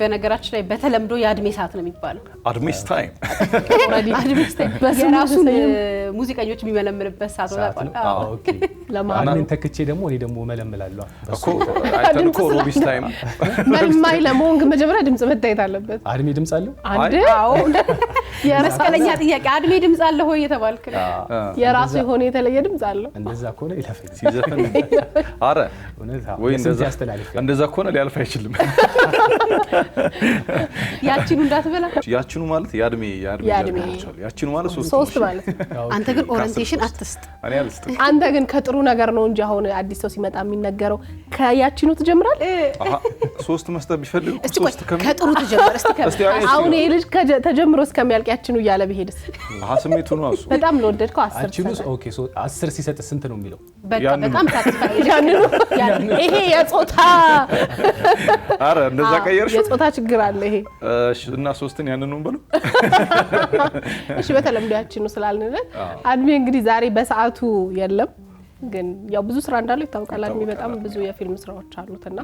በነገራችን ላይ በተለምዶ የአድሜ ሰዓት ነው የሚባለው አድሜስ ታይም አድሜስ ታይም በራሱን ሙዚቀኞች የሚመለምልበት ሰዓት ነው ኦኬ ለማንን ተከቼ ደግሞ እኔ ደግሞ መለምላለሁ እኮ አይተንኮ ሮቢስ ታይም መልማይ ለሞንግ መጀመሪያ ድምጽ መታየት አለበት አድሜ ድምጽ አለው አንዴ አዎ የመስቀለኛ ጥያቄ አድሜ ድምጽ አለ ሆይ የተባልክ የራሱ የሆነ የተለየ ድምጽ አለው እንደዛ ከሆነ ይለፈኝ ሲዘፈን አረ ወይ እንደዛ ከሆነ ሊያልፍ አይችልም ያቺኑ እንዳትበላ ያቺኑ ማለት ያድሜ ያቺኑ ማለት ሶስት ማለት አንተ ግን ኦሪንቴሽን አትስጥ እኔ አልስጥ አንተ ግን ከጥሩ ነገር ነው እንጂ አሁን አዲስ ሰው ሲመጣ የሚነገረው ከያቺኑ ትጀምራል ሶስት መስጠት ቢፈልግ ሶስት ከጥሩ ትጀምር እስቲ አሁን ይሄ ልጅ ተጀምሮ እስከሚያልቅ ያቺኑ ያለ ቢሄድስ ስሜቱ ነው እሱ በጣም ለወደድከው 10 አቺኑስ ኦኬ 10 ሲሰጥ ስንት ነው የሚለው በጣም ሳትስፋይ ይሄ የጾታ አረ እንደዛ ቀየርሽ የጾታ ችግር አለ ይሄ እሺ እና ሶስትን ያንን ነው በለው እሺ በተለምዶ ያቺኑ ስላልነለ አድሜ እንግዲህ ዛሬ በሰዓቱ የለም ግን ያው ብዙ ስራ እንዳለው ይታወቃል አድሜ በጣም ብዙ የፊልም ስራዎች አሉትና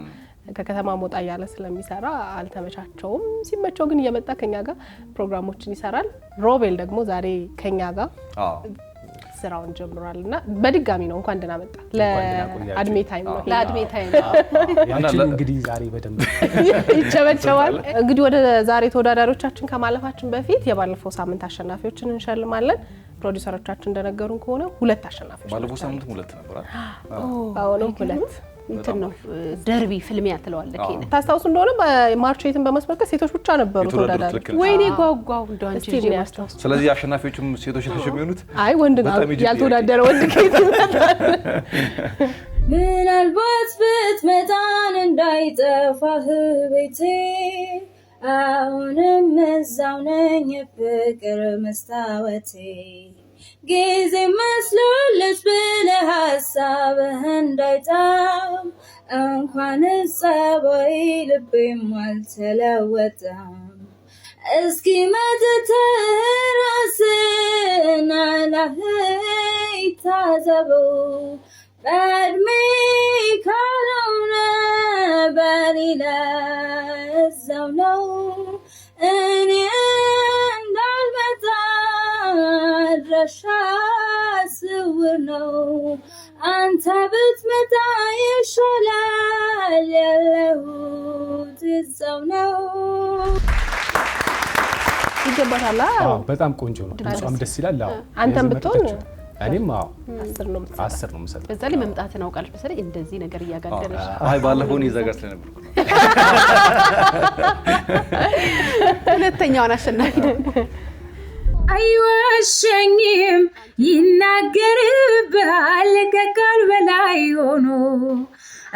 ከከተማ ሞጣ ያለ ስለሚሰራ አልተመቻቸውም ሲመቸው ግን እየመጣ ከኛ ጋር ፕሮግራሞችን ይሰራል ሮቤል ደግሞ ዛሬ ከኛ ጋር ስራውን ጀምሯልና በድጋሚ ነው እንኳን ደህና መጣ ለአድሜ ታይም ነው ለአድሜ ታይም ያቺኑ እንግዲህ ዛሬ በደንብ ይቸበቸዋል እንግዲህ ወደ ዛሬ ተወዳዳሪዎቻችን ከማለፋችን በፊት የባለፈው ሳምንት አሸናፊዎችን እንሸልማለን ፕሮዲዩሰሮቻችን እንደነገሩን ከሆነ ሁለት አሸናፊዎች ባለፈው ሳምንት ሁለት ነበር አሁንም ሁለት እንትን ነው ደርቢ ፍልሚያ ተለዋለከ ይሄ ታስታውሱ እንደሆነ በማርቼትን በመስመርከስ ሴቶች ብቻ ነበሩ ተወዳዳሪ ወይኔ ጓጓው እንደአንቺ ልጅ ያስታውሱ ስለዚህ አሸናፊዎችም ሴቶች ናቸው የሚሆኑት አይ ወንድ ያልተወዳደረ ወንድ ከየት ይመጣል ምናልባት ብትመጣን እንዳይጠፋህ ቤቴ አሁንም እዛው ነኝ ፍቅር መስታወቴ ጊዜ መስሎልሽ ብለህ ሀሳብህ እንዳይጣም እንኳን ጸባይ ልቤም አልተለወጠም እስኪ መተህ ራስን አላህይ ታዘበው በዕድሜ ካልሆነ በሌላ እዛው ነው እኔ እንዳልመጣ አድራሻ ስውር ነው አንተ ብትመጣ ይሻላል ያለሁት እዛው ነው ይገባታል በጣም ቆንጆ ነው ድምጿም ደስ ይላል አንተም ብትሆን እኔም 10 ነው የምሰጠው በዛ ላይ መምጣት ነው ቃልሽ መሰለኝ እንደዚህ ነገር ያጋደረሽ አይ ባለፈው ነው ይዘጋር ስለነበርኩ ሁለተኛውን አሸናፊ አይዋሸኝም ይናገርብሃል ከቃል በላይ ሆኖ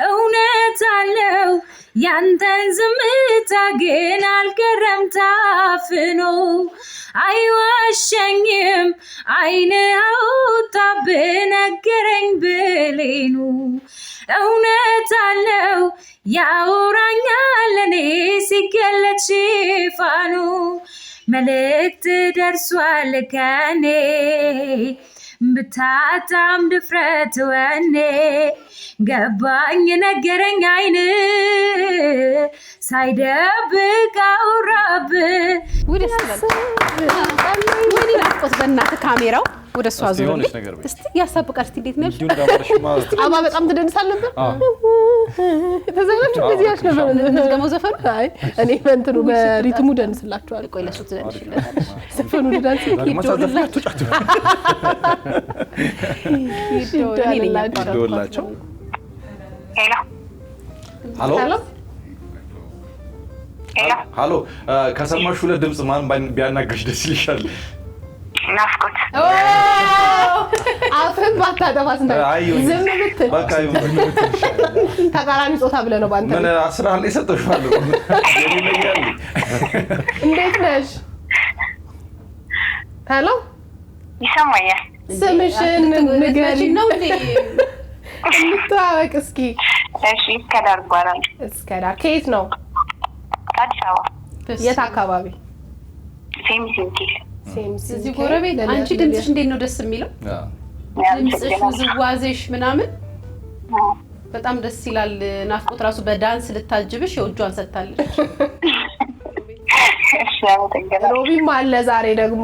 እውነት አለው ያንተን ዝምታ ግን አልቀረም ታፍኖ አይዋሸኝም አይን አውጣብህ ነገረኝ ብሌኑ እውነት አለው ያወራኛል እኔ ሲገለጥ ሽፋኑ መልእክት ደርሷል ከኔ ብታጣም ድፍረት ወኔ ገባኝ ነገረኝ አይን ሳይደብቅ አውራብ ወደስላል ወዲ ናፍቆት በእናትህ ካሜራው ወደሷ ዞር እስቲ ያሳብቃል እስቲ እንዴት ነሽ አባ በጣም ትደንሳል ነበር ተዘጋጁ በዚህ ያሽነበር ደግሞ ዘፈኑ አይ እኔ በእንትኑ በሪትሙ ደንስላችኋል ቆይ ለሱ ትደንሽላታለሽ ዘፈኑ ደንስ ይደውላቸው ሄሎ ሃሎ ከሰማሽ ሁለት ድምጽ ማን ቢያናግርሽ ደስ ይልሻል ናፍቆት አፍን ባታጠፋስ እንደ ዝም ብትል በቃ ተቃራኒ ጾታ ብለህ ነው ባንተ ምን አስራ አለ ይሰጥሻል የኔ እንዴት ነሽ ሄሎ ይሰማኛል ስምሽን ንገሪኝ ነው እንዴ እንታወቅ እስኪ እሺ እስከዳር ይባላል እስከዳር ከየት ነው አዲስ አበባ የት አካባቢ ሴሚሲንኪል እዚህ ጎረቤት አንቺ ድምጽሽ እንዴት ነው ደስ የሚለው ድምጽሽ ውዝዋዜሽ ምናምን በጣም ደስ ይላል። ናፍቆት ራሱ በዳንስ ልታጅብሽ የውጇን ሰጥታለች። ሮቢም አለ ዛሬ ደግሞ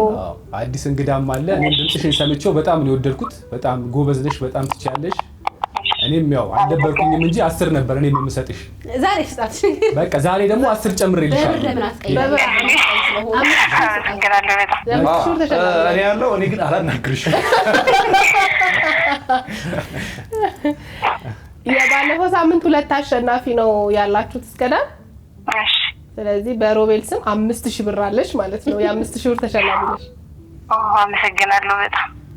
አዲስ እንግዳም አለ። እኔ ድምጽሽን ሰምቼው በጣም ነው የወደድኩት። በጣም ጎበዝ ነሽ፣ በጣም ትችያለሽ። እኔም ያው አልደበርኩኝም እንጂ 10 ነበር እኔ የምሰጥሽ። ዛሬ ስጣት። በቃ ዛሬ ደግሞ 10 ጨምሬልሻለሁ። እኔ ያለው እኔ ግን አላናግርሽም። የባለፈው ሳምንት 2 አሸናፊ ነው ያላችሁት እስከዳር። ስለዚህ በሮቤል ስም 5000 ብር አለሽ ማለት ነው። የ5000 ብር ተሸላሚ ነሽ። አመሰግናለሁ።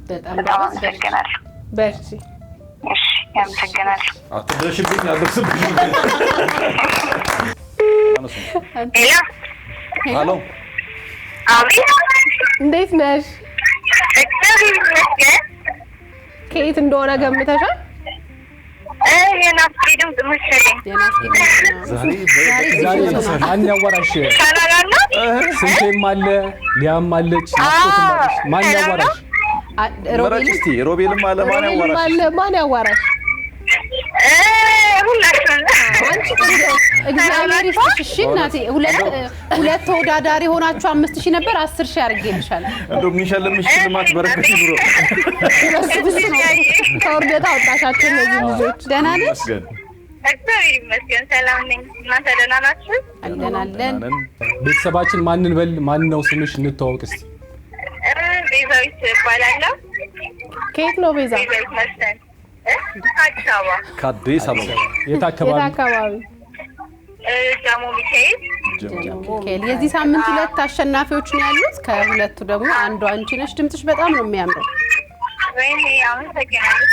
በጣም አመሰግናለሁ። በርቺ። እሺ አመሰግናለሁ። አትደርሽብኝ፣ አልደርስብሽም። ሄሎ አቤት፣ እንዴት ነሽ? ከየት እንደሆነ ገምተሻል? የናፍቄ ድምፅ መሰለኝ። ዛሬ ማን ያወራሽ? ስንቴም አለ፣ ሊያም አለች፣ ናፍቆትም አለች። ማን ያወራሽ? ሮቤልም አለ። ማን ያወራሽ? እግዚአብሔር ይስጥሽ። እሺ እናቴ፣ ሁለት ተወዳዳሪ ሆናችሁ 5000 ነበር 10000 አድርጌልሻለሁ። እንደው የሚሸልምሽ ሽልማት በረከት ይኑር። ከውርደት አወጣሻቸው እነዚህ ልጆች። ደህና ነሽ? እግዚአብሔር ይመስገን ሰላም ነኝ። እናንተ ደህና ናችሁ? አለን። ቤተሰባችን ማንን በል? ማን ነው ስምሽ? እንተዋወቅ እስቲ። ቤዛዊት እባላለሁ። ከየት ነው ቤዛ? ቤዛዊት መስፍን። አዲስ አበባ። ከአዲስ አበባ። የት አካባቢ? ጃሞ ሚካኤል። የዚህ ሳምንት 2 አሸናፊዎች ነው ያሉት። ከሁለቱ ደግሞ አንዷ አንቺ ነሽ። ድምፅሽ በጣም ነው የሚያምረው። ወይኔ አመሰግናለሁ።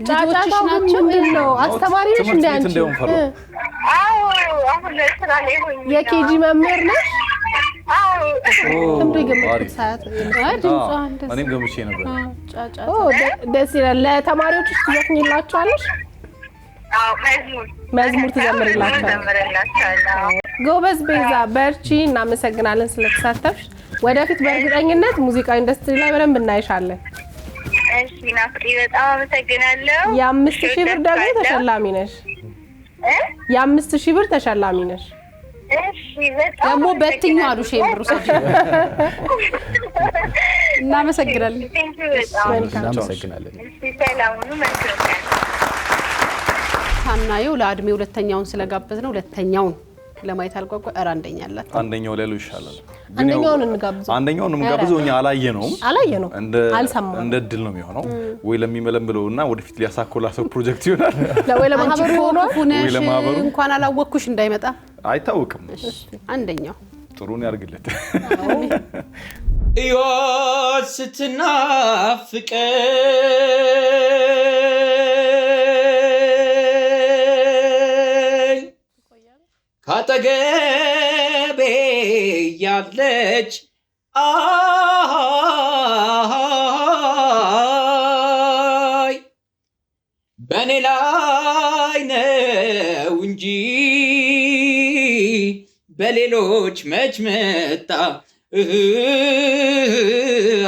ጫጫታው ምንድን ነው? አስተማሪ ነሽ እንደ አንቺ? አዎ አሁን ስራ ላይ ሆኜ። የኬጂ መምህር ነሽ? አዎ። እኔም ገምቼ ነበር። ደስ ይላል። ለተማሪዎችሽ ትዘፍኝላቸዋለሽ? መዝሙር ትዘምርላቸዋለሽ? ጎበዝ ቤዛ፣ በርቺ። እናመሰግናለን ስለተሳተፍሽ። ወደፊት በእርግጠኝነት ሙዚቃ ኢንዱስትሪ ላይ በደንብ እናይሻለን። እሺ ናፍቄ፣ በጣም አመሰግናለሁ። የ5000 ብር ደግሞ ተሸላሚ ነሽ። የ5000 ብር ተሸላሚ ነሽ። እሺ በጣም ደግሞ በትኙ አሉ ሼምብሩ ሰጪ። እናመሰግናለን። እናመሰግናለን። እሺ ሰላም ነው። ሳናየው ለአድሜ ሁለተኛውን ስለጋበዝ ነው። ሁለተኛውን ለማየት አልጓጓ። አንደኛ አላት። አንደኛው ላይ ይሻላል። አንደኛውን እንጋብዘው። አንደኛውን እንጋብዘው። እኛ አላየነውም። አልሰማም። እንደ ድል ነው የሚሆነው። ወይ ለሚመለምለውና ወደፊት ሊያሳኮላሰው ፕሮጀክት ይሆናል። ወይ ለማህበሩ ሆኗል። ወይ ለማህበሩ እንኳን አላወቅኩሽ እንዳይመጣ አይታወቅም። አንደኛው ጥሩን ያርግለት። ሕይወት ስትናፍቀኝ ካጠገቤ ያለች አይ በኔ ላይ ነው እንጂ በሌሎች መች መጣ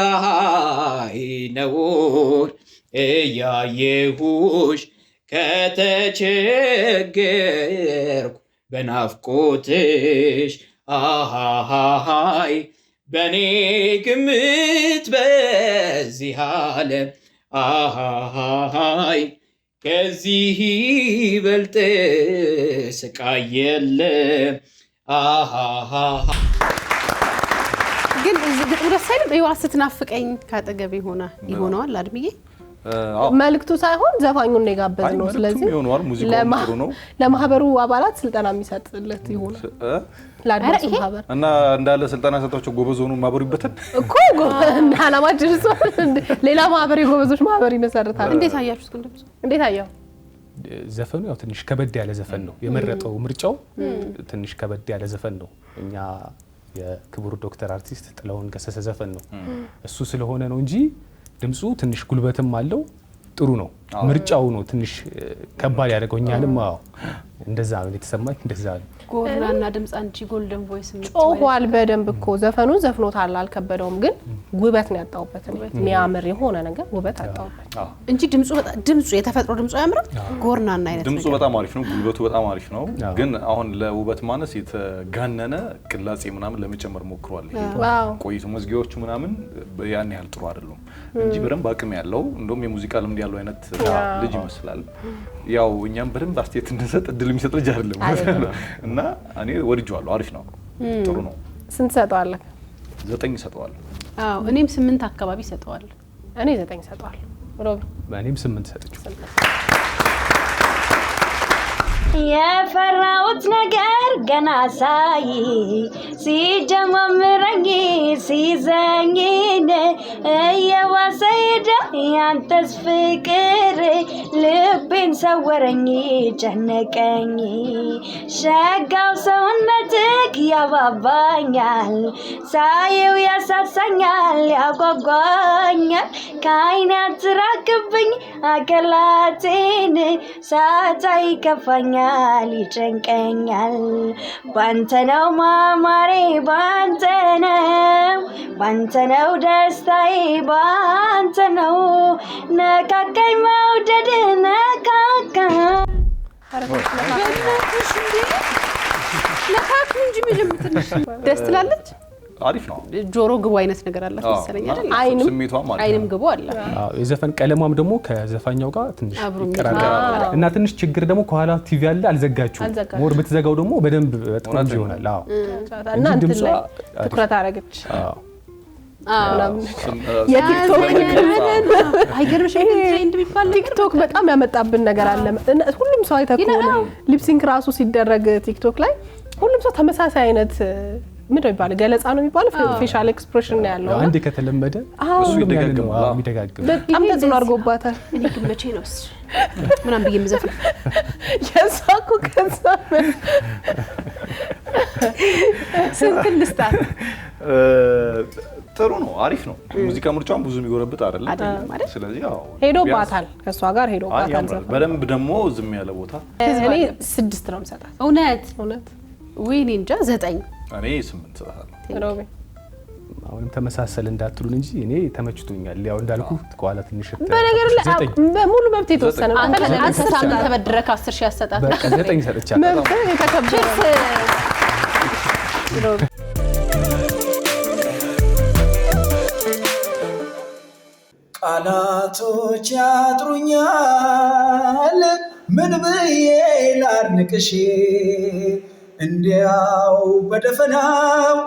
አይ ነውር እያየሁሽ ከተቸገርኩ በናፍቆትሽ አሃሃይ በኔ ግምት በዚህ ዓለም አሃሃይ ከዚህ ይበልጥ ስቃይ የለም አሃሃ። ግን ግጥሙ ደስ አይልም? ይዋ ስትናፍቀኝ ካጠገቤ ሆና ይሆነዋል አድምዬ። መልክቱ ሳይሆን ዘፋኙን ነው የጋበዝነው። ስለዚህ ለማህበሩ አባላት ስልጠና የሚሰጥለት ይሆናል። ለአድማጭ ማህበር እና እንዳለ ስልጠና ሰጣቸው ጎበዝ ሆኑ ማህበሩ ይበተን እኮ አላማችን እሱ ሌላ ማህበር የጎበዞች ማህበር ይመሰርታል። እንዴት አያችሁት? እንዴት አያው? ዘፈኑ ያው ትንሽ ከበድ ያለ ዘፈን ነው የመረጠው። ምርጫው ትንሽ ከበድ ያለ ዘፈን ነው። እኛ የክቡር ዶክተር አርቲስት ጥላሁን ገሰሰ ዘፈን ነው እሱ ስለሆነ ነው እንጂ ድምፁ ትንሽ ጉልበትም አለው። ጥሩ ነው። ምርጫው ነው ትንሽ ከባድ ያደርገኛልም። አዎ እንደዛ ነው የተሰማኝ። እንደዛ ነው ጎርናና ድምጽ አንቺ ጎልደን ቮይስ ጮኋል በደንብ እኮ ዘፈኑን ዘፍኖታል አልከበደውም፣ ግን ውበት ነው ያጣውበት። የሚያምር የሆነ ነገር ውበት አጣውበት እንጂ ድምጹ የተፈጥሮ ድምጹ ያምራል። ጎርናና አይነት ድምጹ በጣም አሪፍ ነው፣ ጉልበቱ በጣም አሪፍ ነው። ግን አሁን ለውበት ማነስ የተጋነነ ቅላጼ ምናምን ለመጨመር ሞክሯል። ቆይቶ መዝጊያዎቹ ምናምን ያን ያህል ጥሩ አይደሉም እንጂ በደንብ አቅም ያለው እንደውም የሙዚቃ ልምድ ያለው አይነት ልጅ ይመስላል። ያው እኛም በደንብ አስተያየት እንድንሰጥ እድል የሚሰጥ ልጅ አይደለም እና እኔ ወድጄዋለሁ። አሪፍ ነው፣ ጥሩ ነው። ስንት ሰጠዋለህ? 9 ሰጠዋለሁ። አዎ እኔም 8 አካባቢ ሰጠዋለሁ። እኔ 9 ሰጠዋለሁ። ሮብ እኔም 8 ሰጥቼው የፈራሁት ነገር ገና ሳይ ሲጀማምረኝ ሲዘኝ እየዋሰ ሄደ ያንተስ ፍቅር ልቤን ሰወረኝ ጨነቀኝ። ሸጋው ሰውነትህ ያባባኛል ሳየው ያሳሳኛል ያጓጓኛል ከዓይኔ አትራቅብኝ አካላቴን ሳታይ ይከፋኛል ይጨንቀኛል። ባንተ ነው ማማሬ ባንተ ነው ደስታዬ ባንተ ነው ነካካኝ መውደድ ነካካኝ ለካክ እንጂ ምንድነው ደስ ትላለች። አሪፍ ነው። ጆሮ ግቡ አይነት ነገር አላት መሰለኝ አይደል? አይንም ግቡ አለ። የዘፈን ቀለማም ደግሞ ከዘፋኛው ጋር ትንሽ ይቀራረባል እና ትንሽ ችግር ደግሞ ከኋላ ቲቪ አለ አልዘጋችሁም። ሞር ብትዘጋው ደግሞ በደንብ በጣም ይሆናል። አዎ እና እንትን ላይ ትኩረት አደረገች። የቲክቶክ አይገርምሽም? ትሬንድ ቢባል ቲክቶክ በጣም ያመጣብን ነገር አለ። ሁሉም ሰው አይተኮነ ሊፕሲንክ ራሱ ሲደረግ ቲክቶክ ላይ ሁሉም ሰው ተመሳሳይ አይነት ምንድነው የሚባለው ገለጻ ነው የሚባለው ፌሻል ኤክስፕሬሽን ነው ያለው። አንዴ ከተለመደ እሱ ይደጋግማል። በጣም ተጽዕኖ አድርጎባታል። እኔ ግን መቼ ነው ምናምን ብዬ የምዘፍነው የሳኩ ከዛ ስንት ልስታት ጥሩ ነው፣ አሪፍ ነው። ሙዚቃ ምርጫውን ብዙ የሚጎረብጥ አይደለም። ስለዚህ ያው ሄዶባታል፣ ከሷ ጋር ሄዶባታል። በደንብ ደግሞ ዝም ያለ ቦታ እኔ 6 ነው የምሰጣት። እውነት ወይ እኔ እንጃ 9 እኔ 8 ሰጣለሁ። ሮቤ አሁንም ተመሳሰል እንዳትሉን እንጂ እኔ ተመችቶኛል። ያው እንዳልኩ ከኋላ ትንሽ በነገር ላይ በሙሉ መብት የተወሰነ አንተ ሳምንት ተበድረክ 10,000 ያሰጣት በቃ 9 ሰጥቻለሁ። መብት የተከበረ ሮቤ ቃላቶች ያጥሩኛል ምን ብዬ ላድንቅሽ እንዲያው በደፈናው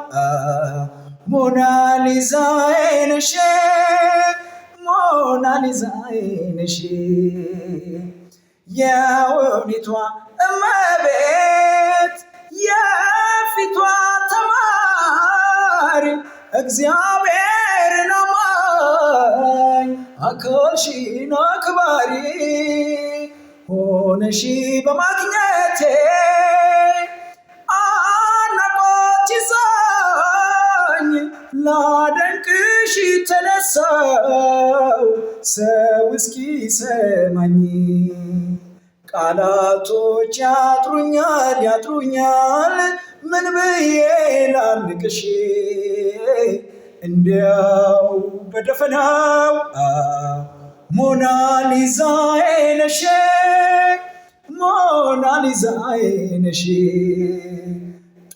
ሞናሊዛዬ ነሽ የውቢቷ እመቤት የፊቷ ተማሪ እግዚአብሔርን አማኝ አካልሽን አክባሪ ሆነሽ በማግኘቴ አናቆት ይዛኝ ላደንቅሽ ተነሳው ሰው እስኪ ሰማኝ ቃላቶች ያጥሩኛል ምን ብዬ ላድንቅሽ እንዲያው በደፈናው ሞናሊዛዬ ነሽ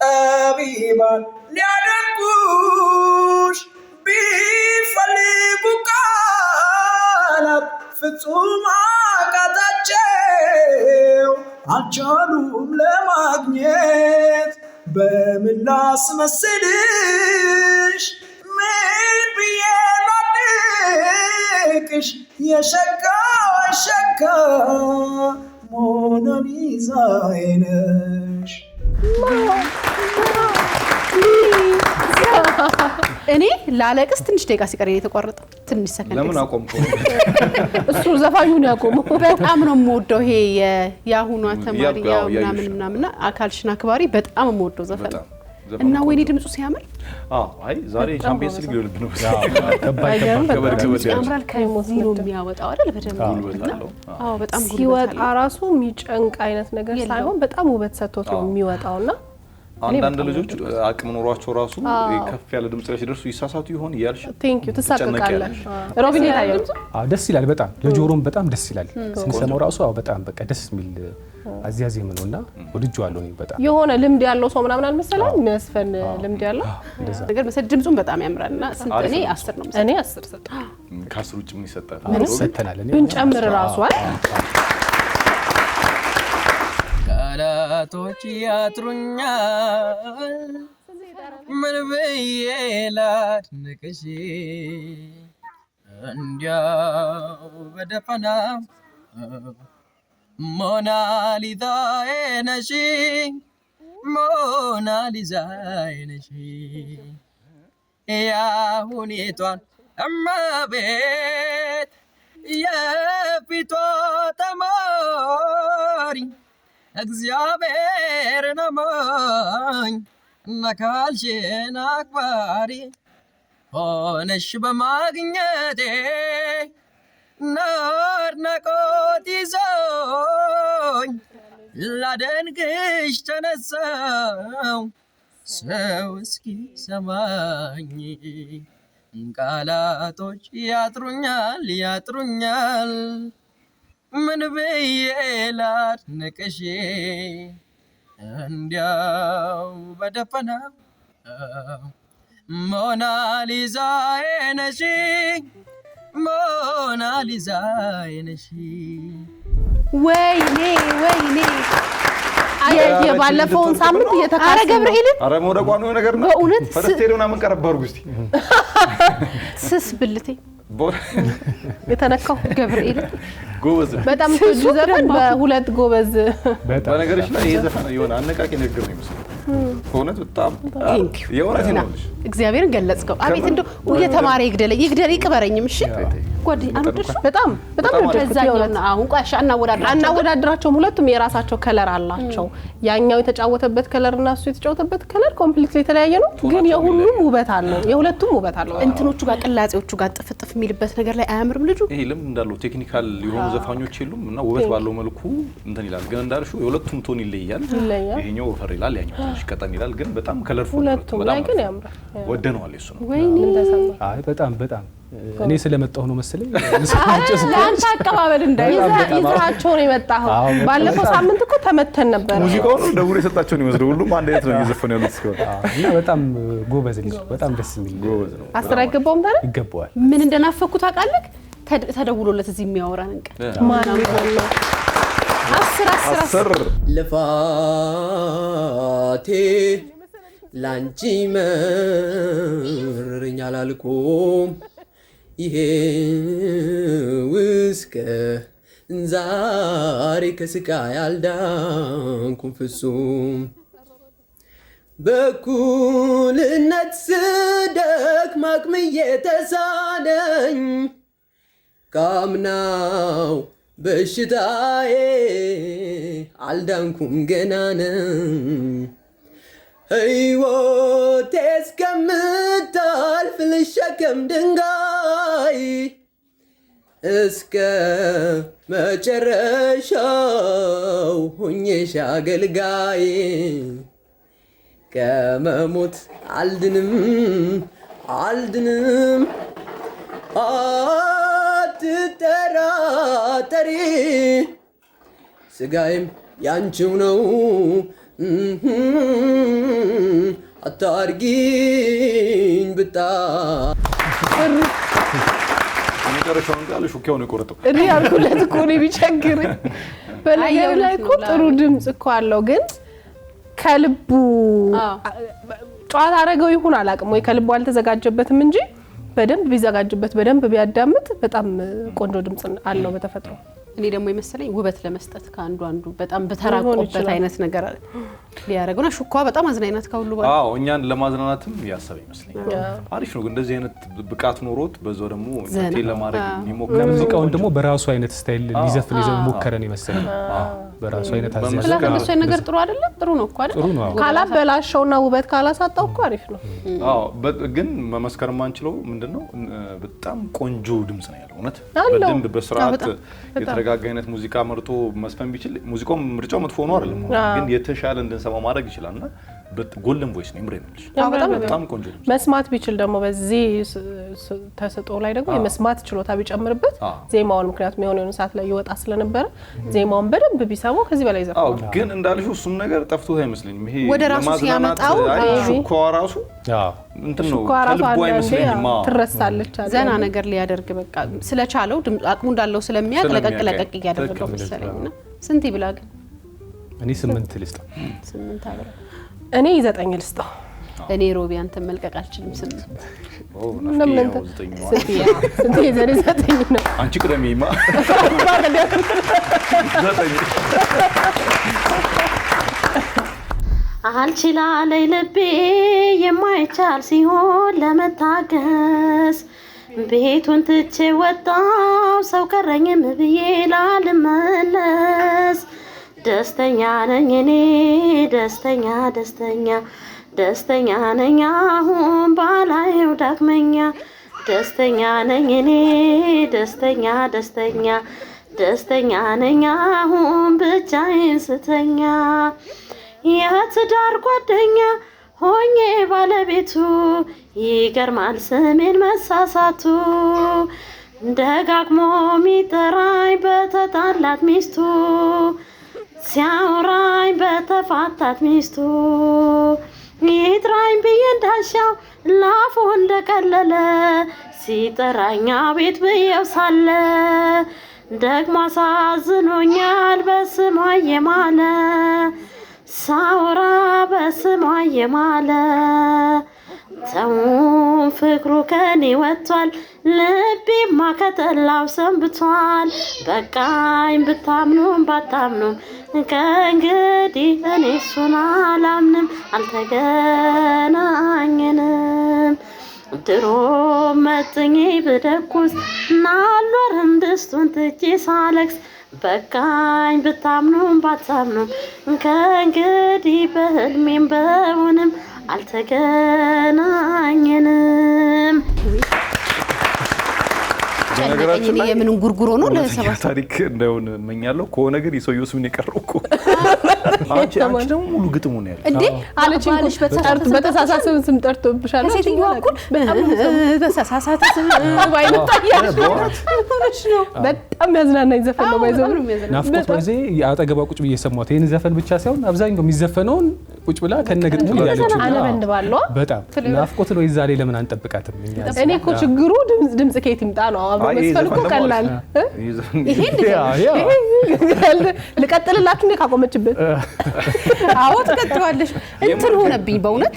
ጠቢባን ሊያደንቁሽ ቢፈልጉ ቃላት ፍጹም አቃታቸው አልቻሉም ለማግኘት በምን ላስመስልሽ ምን ብዬ ላድንቅሽ የሸጋው ሸጋ ሞናሊዛዬ ነሽ። እኔ ላለቅስ ትንሽ ደቂቃ ሲቀር ነው የተቋረጠው። ትንሽ ሰከንድ ለምን አቆምከው? እሱ ዘፋኙን ያቆመው በጣም ነው የምወደው። ይሄ የአሁኗ ተማሪ ያው ምናምን አካልሽን አክባሪ በጣም የምወደው ዘፈን ነው። እና ወይኔ ድምጹ ሲያምር አይ ዛሬ ቻምፒየንስ ሊግ ሊሆን ነው። ያምራል ከሙዚቃ ነው የሚያወጣው አይደል? በደንብ በጣም ሲወጣ ራሱ የሚጨንቅ አይነት ነገር ሳይሆን በጣም ውበት ሰጥቶት ነው የሚወጣውና አንዳንድ ልጆች አቅም ኖሯቸው ራሱ ከፍ ያለ ድምጽ ላይ ሲደርሱ ይሳሳቱ ይሆን ይያልሽ ቴንክ ዩ ተሳቀቃለሽ። ሮቢን ታየው ደስ ይላል በጣም ለጆሮም በጣም ደስ ይላል ስንሰማው ራሱ በጣም በቃ ደስ የሚል አዚያዚም ነውና ወድጄዋለሁ እኔ በጣም የሆነ ልምድ ያለው ሰው ምናምን አልመሰለም መስፈን ልምድ ያለው ነገር መሰል ድምጹን በጣም ያምራልና ስንት እኔ 10 ነው እኔ 10 ሰጠ ከ10 ውጭ ምን ይሰጣል ሰተናል እኔ ብንጨምር ራሱ ቃላቶች ያጥሩኛል ምን ብዬ ላድንቅሽ እንዲያው በደፈናው ሞናሊዛዬ ነሽ ሞናሊዛዬ ነሽ ያ ሁኔቷን እመቤት የፊቷ ተማሪ እግዚአብሔርን አማኝ ነካልሽን አክባሪ ሆነሽ በማግኘቴ ናድናቆት ይዞኝ ላደንቅሽ ተነሳው ሰው እስኪ ሰማኝ ቃላቶች ያጥሩኛል ምን ብዬ ላድንቅሽ እንዲያው በደፈናው ሞናሊዛዬ ነሽ ሞናሊዛዬ ነሽ ወይኔ የባለፈውን ሳምንት እየተካሰ አረ ገብርኤል አረ መውደቋ ነው ነገር ነው በእውነት ፈረስቴሩና ምን ቀረባሩ እስቲ ስስ ብልቴ የተነካው ገብርኤል ጎበዝ በጣም ትጁ ዘፈን በሁለት ጎበዝ በነገርሽ ላይ የዘፈን የሆነ አነቃቂ ነገር ነው የሚመስለው ሆነት በጣም የሆነት ነው እግዚአብሔርን ገለጽከው አቤት እንደው እየተማረ ይግደል ይቅበረኝም እሺ ጓደኛ አንደሽ በጣም ከዛኛውና አሁን ቋሻ እናወዳድራቸው ሁለቱም የራሳቸው ከለር አላቸው ያኛው የተጫወተበት ከለር እና እሱ የተጫወተበት ከለር ኮምፕሊትሊ የተለያየ ነው ግን የሁሉም ውበት አለው የሁለቱም ውበት አለው እንትኖቹ ጋር ቅላጼዎቹ ጋር ጥፍጥፍ የሚልበት ነገር ላይ አያምርም ልጁ ይሄ ልም እንዳለው ቴክኒካል የሆኑ ዘፋኞች የሉም እና ውበት ባለው መልኩ እንትን ይላል ግን እንዳልሽው የሁለቱም ቶን ይለያል ይሄኛው ወፈር ይላል ያኛው ትንሽ ቀጠን ይላል ግን በጣም ከለርፉል ሁለቱም ላይ ግን ያምራል ወደነዋል እሱ ነው አይ በጣም እኔ ስለመጣሁ ነው መሰለኝ ለአንተ አቀባበል ይዛቸው ነው የመጣው ባለፈው ሳምንት እኮ ተመተን ነበር ሙዚቃውን ደውሎ የሰጣቸው ነው ይመስለው ሁሉም አንድ አይነት ነው እየዘፈኑ ያሉት እስከሆነ እና በጣም ጎበዝ ልጅ በጣም ደስ የሚል ጎበዝ ነው አስራ አይገባውም ታዲያ ይገባዋል ምን እንደናፈኩት አቃለክ ተደውሎለት እዚህ የሚያወራን እንቀር ማን ነው 10 ልፋቴ ላንቺ መረረኝ አላልኩም ይሄው እስከ ዛሬ ከስቃይ አልዳንኩም ፍጹም በኩልነት ስደክም አቅም እየተሳነኝ ካምናው በሽታዬ አልዳንኩም ገና ነኝ ሕይወቴ እስከምታልፍ ልሸከም ድንጋይ እስከ መጨረሻው ሆኜሽ አገልጋይ ከመሞት አልድንም አትጠራጠሪ ስጋዬም ያንቺው ነው አታርጊኝ ብታ መጨረሻውን ቃል ሹኪያው ነው የቆረጠው እኔ ያልኩለት እኮ ነው ቢቸግር በነገር ላይ እኮ ጥሩ ድምጽ እኮ አለው ግን ከልቡ ጨዋታ አረገው ይሁን አላቅም ወይ ከልቡ አልተዘጋጀበትም እንጂ በደንብ ቢዘጋጅበት በደንብ ቢያዳምጥ በጣም ቆንጆ ድምጽ አለው በተፈጥሮ እኔ ደግሞ የመሰለኝ ውበት ለመስጠት ከአንዱ በጣም በተራቆበት አይነት ነገር ሊያረጉና ሹኳ በጣም አዝናኝነት ከሁሉ በኋላ አዎ እኛን ለማዝናናትም ያሰበ ይመስለኛል። አሪፍ ነው እንደዚህ አይነት ብቃት ኖሮት በዛው ደግሞ ቴል ለማድረግ የሚሞክር ሙዚቃውን ደግሞ በራሱ አይነት ስታይል ሊዘፍን ይሞከረን ይመስላል። በራሱ አይነት አዘዝ ስለዚህ ነገር ጥሩ አይደለም ጥሩ ነው እኮ አይደል? ጥሩ ነው። ካላበላሸውና ውበት ካላሳጣው እኮ አሪፍ ነው። አዎ ግን መመስከር ማንችለው ምንድነው በጣም ቆንጆ ድምጽ ነው ያለው እውነት በደንብ በስርዓት የተረጋጋ አይነት ሙዚቃ መርጦ መስፈን ቢችል ሙዚቃው ምርጫው መጥፎ ነው አይደለም ግን የተሻለ እንድንሰማ ማድረግ ይችላልና ጎልደን ቮይስ ነው ምሬ ነው በጣም ቆንጆ ድምጽ መስማት ቢችል ደግሞ በዚህ ተሰጦ ላይ ደግሞ የመስማት ችሎታ ቢጨምርበት ዜማውን ምክንያቱም የሆነ ሰዓት ላይ ይወጣ ስለነበረ ዜማውን በደንብ ቢሰማው ከዚህ በላይ ዘፈው ግን እንዳልሽው እሱም ነገር ጠፍቶት አይመስልኝም ይሄ ወደ ራሱ ሲያመጣው ሹኳ ራሱ እንትን ነው ከልቡ አይመስልኝም ትረሳለች ዘና ነገር ሊያደርግ በቃ ስለቻለው አቅሙ እንዳለው ስለሚያቅ ለቀቅ ያደርገው መሰለኝና ስንት ይብላግ እኔ 8 ልስጥ 8 አብራ እኔ 9 ልስጥ እኔ ሮቢ አንተ መልቀቅ አልችልም 8 ስንት የዘሬ 9 ነው አንቺ ቅደሚማ 9 አልችላለኝ ልቤ የማይቻል ሲሆን ለመታገስ ቤቱን ትቼ ወጣው ሰው ቀረኝም ብዬ ላልመለስ ደስተኛ ነኝ እኔ ደስተኛ ነኝ አሁን ባላየው ዳግመኛ ደስተኛ ነኝ እኔ ደስተኛ ነኝ አሁን ብቻዬን ስተኛ የትዳር ጓደኛ ሆኜ ባለቤቱ ይገርማል ስሜን መሳሳቱ ደጋግሞ ሚጠራኝ በተጣላት ሚስቱ ሲያወራኝ በተፋታት ሚስቱ ይጥራኝ ብዬ እንዳሻው ላፉ እንደቀለለ ሲጠራኛ ቤት ብዬው ሳለ ደግሞ አሳዝኖኛል በስሟ የማለ ሳወራ በስሟ የማለ ተውን ፍቅሩ ከኔ ወጥቷል ልቤማ ከጠላው ሰንብቷል በቃኝ ብታምኑም ባታምኑም ከእንግዲህ እኔ እሱን አላምንም አልተገናኘንም ድሮ መጥኜ ብደኩስ ናልኖርም ድስቱን ትቼ ሳለክስ በቃኝ ብታምኑም ባታምኑም ከእንግዲህ በህልሜም በውንም አልተገናኘንም ነገራችን የምን ጉርጉሮ ነው ለሰባት ታሪክ እንደውን መኛለሁ ከሆነ ነገር የሰውየው ስም ነው የቀረው እኮ አንቺ ደግሞ ሙሉ ግጥሙ ነው ያለው እንዴ አለችኝ በተሳሳተ ስም ጠርቶብሻል ከሴትዮዋ እኩል በተሳሳተ ስም ባይመጣያሽ ነው በጣም ያዝናናኝ ዘፈን ነው ባይዘው ናፍቆት ባይዜ ያጠገባ ቁጭ ብዬ ሰማሁት ይሄን ዘፈን ብቻ ሳይሆን አብዛኛው የሚዘፈነውን ቁጭ ብላ ከነግጥሙ ያለችው አለበንባለው በጣም ናፍቆት ነው ይዛሬ ለምን አንጠብቃትም እኔ እኮ ችግሩ ድምጽ ከየት ይምጣ ነው መስፈል እኮ ቀላል ይሄ ልቀጥልላችሁ ነው ካቆመችበት አዎ ተቀጥዋለሽ እንትን ሆነብኝ በእውነት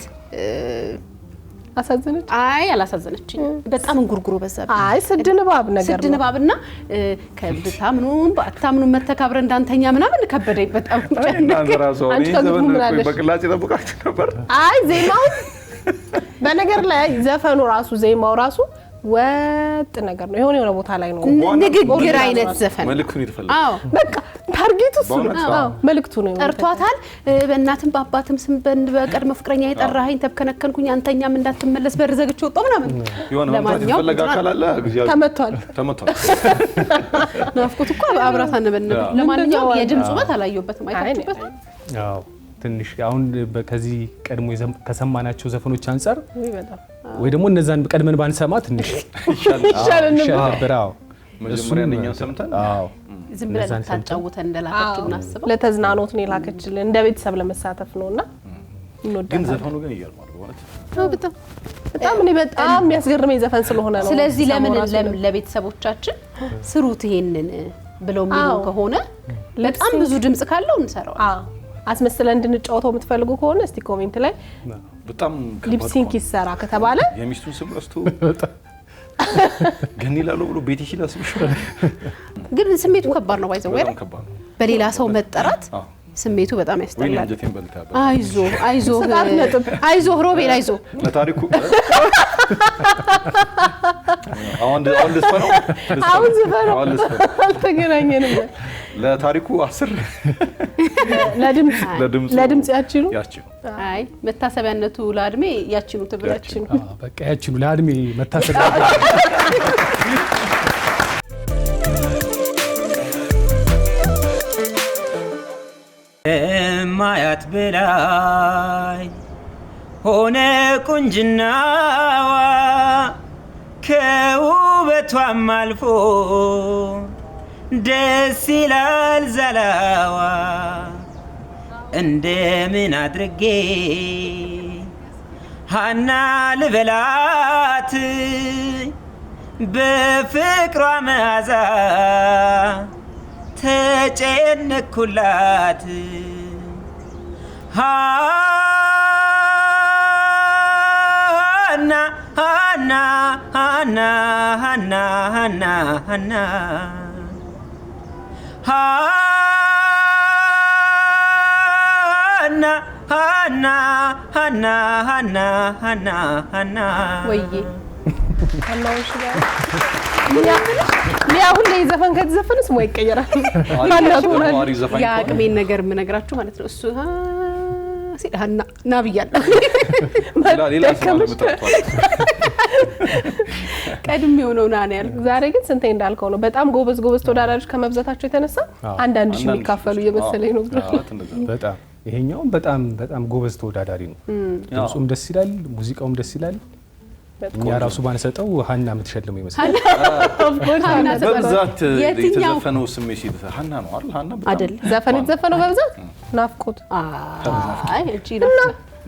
አሳዘነች አይ አላሳዘነችኝ በጣም እንጉርጉሮ በዛብኝ አይ ስድንባብ ነገር ነው ስድንባብና ከብታምኑም ባታምኑም መተካብረ እንዳንተኛ ምናምን ከበደኝ በጣም አንቺ ዘመን በቅላጭ ተጠብቃችሁ ነበር አይ ዜማው በነገር ላይ ዘፈኑ ራሱ ዜማው ራሱ ወጥ ነገር ነው የሆነ ቦታ ላይ ነው ንግግር አይነት ዘፈን መልእክቱን ይተፈልግ አዎ በቃ ታርጌቱ እሱ ነው አዎ መልእክቱ ነው ጠርቷታል በእናትም በአባትም ስም በቀድሞ ፍቅረኛ የጠራኸኝ ተብከነከንኩኝ አንተኛም እንዳትመለስ በር ዘግቼ ወጣሁ ምናምን ለማንኛውም ተፈለጋ ካላለ ተመቷል ናፍቆት እኮ አብራታ ነበነ ለማንኛውም የድምጽ ውበት አላየሁበትም አይታችሁበት አዎ ትንሽ አሁን ከዚህ ቀድሞ ከሰማናቸው ዘፈኖች አንፃር ወይ ደግሞ እነዛን ቀድመን ባንሰማ ትንሽ ይሻላል ነበር አዎ መጀመሪያ እንደኛ ሰምተን አዎ ዝም ብለን ታጫውተን እንደላከችው እናስበው ለተዝናኖት ነው የላከችልን እንደ ቤተሰብ ለመሳተፍ ነውና ግን ዘፈኑ ግን ይገርማል ማለት በጣም እኔ በጣም የሚያስገርመኝ ዘፈን ስለሆነ ነው ስለዚህ ለምን ለቤተሰቦቻችን ስሩት ይሄንን ብለው የሚሉ ከሆነ በጣም ብዙ ድምጽ ካለው እንሰራው አስመስለን እንድንጫወተው የምትፈልጉ ከሆነ እስቲ ኮሜንት ላይ በጣም ሊፕሲንክ ይሰራ ከተባለ የሚስቱን ስም ረስቶ ግን ይላሉ ብሎ ቤት ይችላል ግን ስሜቱ ከባድ ነው ባይዘው አይደል በሌላ ሰው መጠራት ስሜቱ በጣም ያስጠላል። ወይኔ አንጀቴን በልታለሁ። አይዞህ ሮቤል አይዞህ። ለታሪኩ አሁን ልስፈነው አልተገናኘንም። ለታሪኩ 10 ለድምጽ ያቺኑ አይ መታሰቢያነቱ ለአድሜ ያቺኑ ትብላችሁ። በቃ ያቺኑ ለአድሜ መታሰቢያ ማያት በላይ ሆነ ቁንጅናዋ ከውበቷም አልፎ ደስ ይላል ዛላዋ እንደምን አድርጌ ሃና ልበላት በፍቅሯ መዓዛ ተጨነኩላት ሃና ሃና ሃና ሃና ሃና ሃና ሃና ሃና ሃና ሃና ሃና ሃና ወይዬ አላውሽ ጋር ሊያ ሁሌ ዘፈን ከተዘፈነ ስሙ ይቀየራል። የአቅሜን ነገር የምነግራችሁ ማለት ነው። እሱ ሲል ሃና ናብያለሁ ሌላ ቀድም የሆነው ናን ያል። ዛሬ ግን ስንቴ እንዳልከው ነው። በጣም ጎበዝ ተወዳዳሪዎች ከመብዛታቸው የተነሳ አንዳንድ ሺህ የሚካፈሉ እየመሰለኝ ነው። በጣም ይሄኛው በጣም ጎበዝ ተወዳዳሪ ነው። ድምጹም ደስ ይላል፣ ሙዚቃውም ደስ ይላል። እኛ ራሱ ባንሰጠው ሃና የምትሸልመው ይመስላል። በብዛት የተዘፈነው ስሜት ሃና ነው አይደል? ሃና አይደል? ዘፈን የተዘፈነው በብዛት ናፍቆት። አይ እቺ